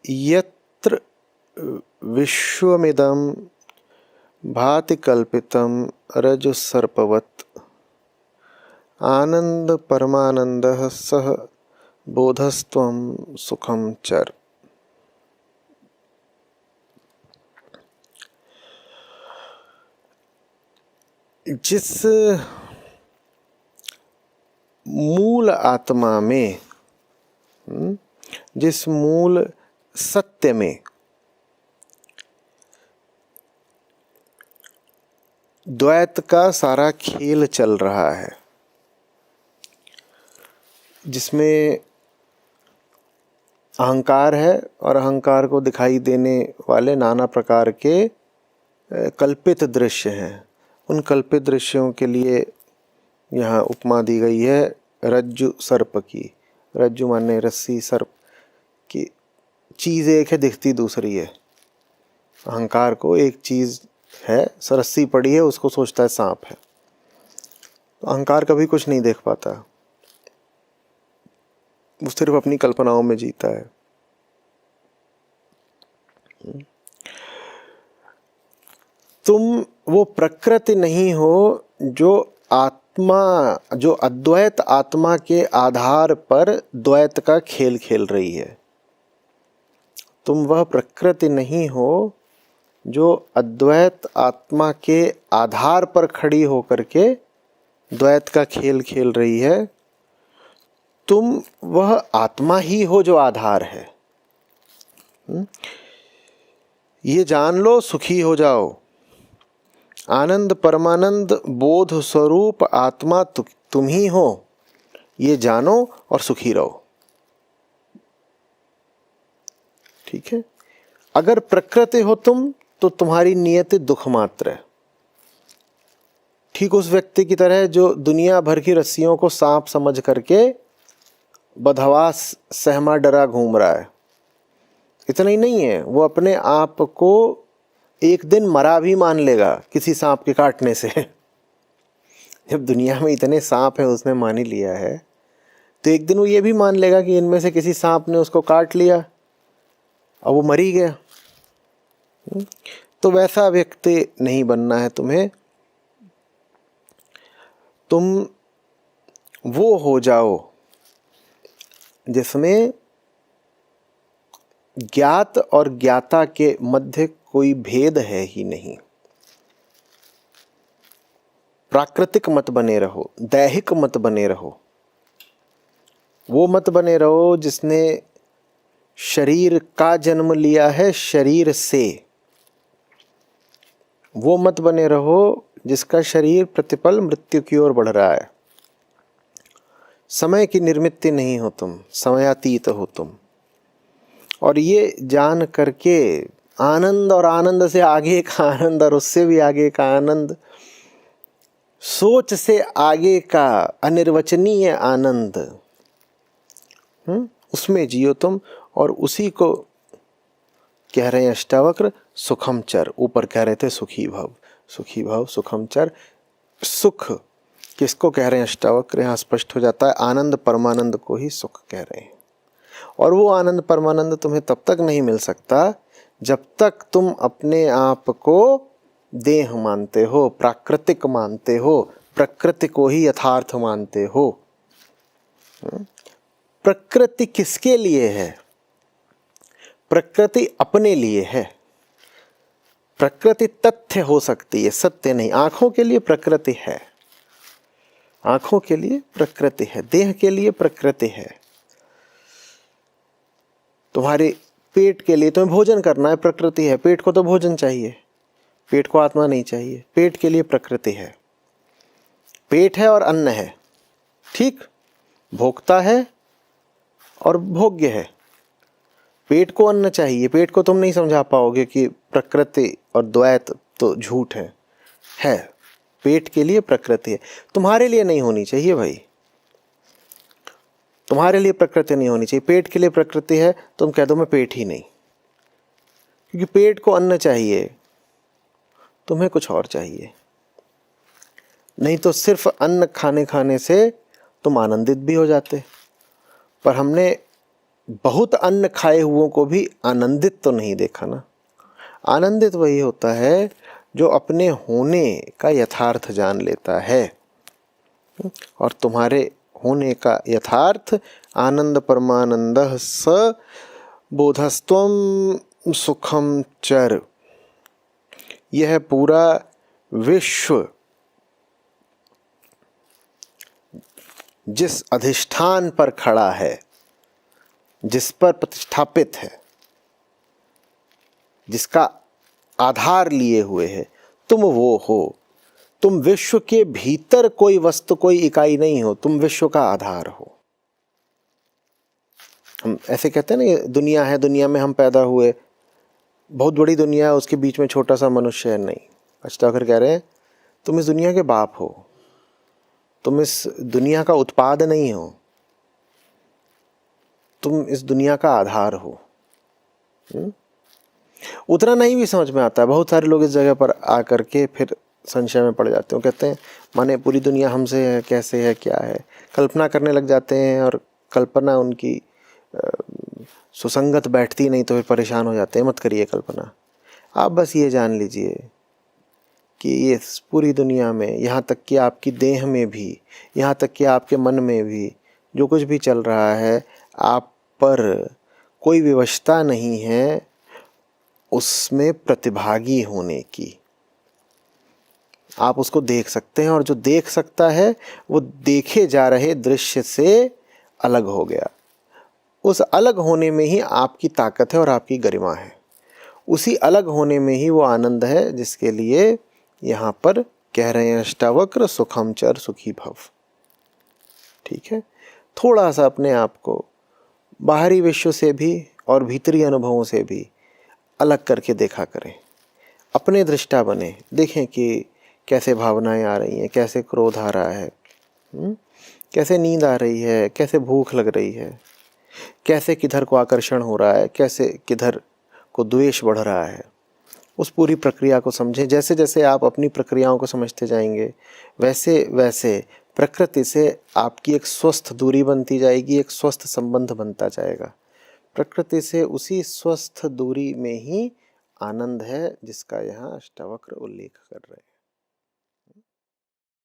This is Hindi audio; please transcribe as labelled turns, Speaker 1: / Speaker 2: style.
Speaker 1: यत्र विश्वमिदं भाति कल्पितं रज्जुसर्पवत् आनंद परमानंदः सह बोधस्त्वं सुखम चर। जिस मूल आत्मा में, जिस मूल सत्य में द्वैत का सारा खेल चल रहा है, जिसमें अहंकार है और अहंकार को दिखाई देने वाले नाना प्रकार के कल्पित दृश्य हैं, उन कल्पित दृश्यों के लिए यहाँ उपमा दी गई है रज्जु सर्प की। रज्जु माने रस्सी, सर्प की चीज़ एक है, दिखती दूसरी है। अहंकार को एक चीज़ है, रस्सी पड़ी है, उसको सोचता है सांप है। तो अहंकार कभी कुछ नहीं देख पाता, वो सिर्फ अपनी कल्पनाओं में जीता है। तुम वो प्रकृति नहीं हो जो आत्मा, जो अद्वैत आत्मा के आधार पर द्वैत का खेल खेल रही है। तुम वह प्रकृति नहीं हो जो अद्वैत आत्मा के आधार पर खड़ी होकर के द्वैत का खेल खेल रही है। तुम वह आत्मा ही हो जो आधार है। ये जान लो, सुखी हो जाओ। आनंद परमानंद बोध स्वरूप आत्मा तुम ही हो, ये जानो और सुखी रहो। ठीक है। अगर प्रकृति हो तुम तो तुम्हारी नियति दुख मात्र है। ठीक उस व्यक्ति की तरह जो दुनिया भर की रस्सियों को सांप समझ करके बदहवास सहमा डरा घूम रहा है। इतना ही नहीं है, वो अपने आप को एक दिन मरा भी मान लेगा किसी सांप के काटने से। जब दुनिया में इतने सांप हैं, उसने मान ही लिया है, तो एक दिन वो ये भी मान लेगा कि इनमें से किसी सांप ने उसको काट लिया और वो मर ही गया। तो वैसा व्यक्ति नहीं बनना है तुम्हें। तुम वो हो जाओ जिसमें ज्ञात और ज्ञाता के मध्य कोई भेद है ही नहीं। प्राकृतिक मत बने रहो, दैहिक मत बने रहो। वो मत बने रहो जिसने शरीर का जन्म लिया है शरीर से। वो मत बने रहो जिसका शरीर प्रतिपल मृत्यु की ओर बढ़ रहा है। समय की निर्मित नहीं हो तुम, समयातीत हो तुम। और ये जान करके आनंद और आनंद से आगे का आनंद और उससे भी आगे का आनंद, सोच से आगे का अनिर्वचनीय आनंद, उसमें जियो तुम। और उसी को कह रहे हैं अष्टावक्र सुखम चर। ऊपर कह रहे थे सुखी भव, सुखी भव सुखम चर। सुख किसको कह रहे हैं अष्टावक्र, यहाँ स्पष्ट हो जाता है। आनंद परमानंद को ही सुख कह रहे हैं। और वो आनंद परमानंद तुम्हें तब तक नहीं मिल सकता जब तक तुम अपने आप को देह मानते हो, प्राकृतिक मानते हो, प्रकृति को ही यथार्थ मानते हो। प्रकृति किसके लिए है? प्रकृति अपने लिए है। प्रकृति तथ्य हो सकती है, सत्य नहीं। आंखों के लिए प्रकृति है, आंखों के लिए प्रकृति है, देह के लिए प्रकृति है। तुम्हारे पेट के लिए तुम्हें भोजन करना है, प्रकृति है। पेट को तो भोजन चाहिए, पेट को आत्मा नहीं चाहिए। पेट के लिए प्रकृति है। पेट है और अन्न है, ठीक, भोक्ता है और भोग्य है। पेट को अन्न चाहिए। पेट को तुम नहीं समझा पाओगे कि प्रकृति और द्वैत तो झूठ है। पेट के लिए प्रकृति है, तुम्हारे लिए नहीं होनी चाहिए भाई। तुम्हारे लिए प्रकृति नहीं होनी चाहिए। पेट के लिए प्रकृति है, तुम कह दो मैं पेट ही नहीं, क्योंकि पेट को अन्न चाहिए, तुम्हें कुछ और चाहिए। नहीं तो सिर्फ अन्न खाने से तुम आनंदित भी हो जाते। पर हमने बहुत अन्न खाए हुओं को भी आनंदित तो नहीं देखा ना। आनंदित वही होता है जो अपने होने का यथार्थ जान लेता है। और तुम्हारे होने का यथार्थ आनंद परमानंदः स बोधस्त्वं सुखम चर। यह पूरा विश्व जिस अधिष्ठान पर खड़ा है, जिस पर प्रतिष्ठापित है, जिसका आधार लिए हुए है, तुम वो हो। तुम विश्व के भीतर कोई वस्तु, कोई इकाई नहीं हो, तुम विश्व का आधार हो। हम ऐसे कहते हैं ना, ये दुनिया है, दुनिया में हम पैदा हुए, बहुत बड़ी दुनिया है, उसके बीच में छोटा सा मनुष्य है। नहीं, अष्टावक्र कह रहे हैं तुम इस दुनिया के बाप हो, तुम इस दुनिया का उत्पाद नहीं हो, तुम इस दुनिया का आधार हो। उतना नहीं भी समझ में आता है। बहुत सारे लोग इस जगह पर आकर के फिर संशय में पड़ जाते हैं। कहते हैं माने पूरी दुनिया हमसे है, कैसे है, क्या है, कल्पना करने लग जाते हैं। और कल्पना उनकी सुसंगत बैठती नहीं तो फिर परेशान हो जाते हैं। मत करिए कल्पना। आप बस ये जान लीजिए कि ये पूरी दुनिया में, यहाँ तक कि आपकी देह में भी, यहाँ तक कि आपके मन में भी जो कुछ भी चल रहा है, आप पर कोई विवशता नहीं है उसमें प्रतिभागी होने की। आप उसको देख सकते हैं, और जो देख सकता है वो देखे जा रहे दृश्य से अलग हो गया। उस अलग होने में ही आपकी ताकत है और आपकी गरिमा है। उसी अलग होने में ही वो आनंद है जिसके लिए यहाँ पर कह रहे हैं अष्टावक्र सुखम चर सुखी भव। ठीक है, थोड़ा सा अपने आप को बाहरी विश्व से भी और भीतरी अनुभवों से भी अलग करके देखा करें। अपने दृष्टा बने, देखें कि कैसे भावनाएं आ रही हैं, कैसे क्रोध आ रहा है, कैसे नींद आ रही है, कैसे भूख लग रही है, कैसे किधर को आकर्षण हो रहा है, कैसे किधर को द्वेष बढ़ रहा है। उस पूरी प्रक्रिया को समझें। जैसे जैसे आप अपनी प्रक्रियाओं को समझते जाएंगे, वैसे वैसे प्रकृति से आपकी एक स्वस्थ दूरी बनती जाएगी, एक स्वस्थ संबंध बनता जाएगा। प्रकृति से उसी स्वस्थ दूरी में ही आनंद है जिसका यहाँ अष्टावक्र उल्लेख कर रहे हैं।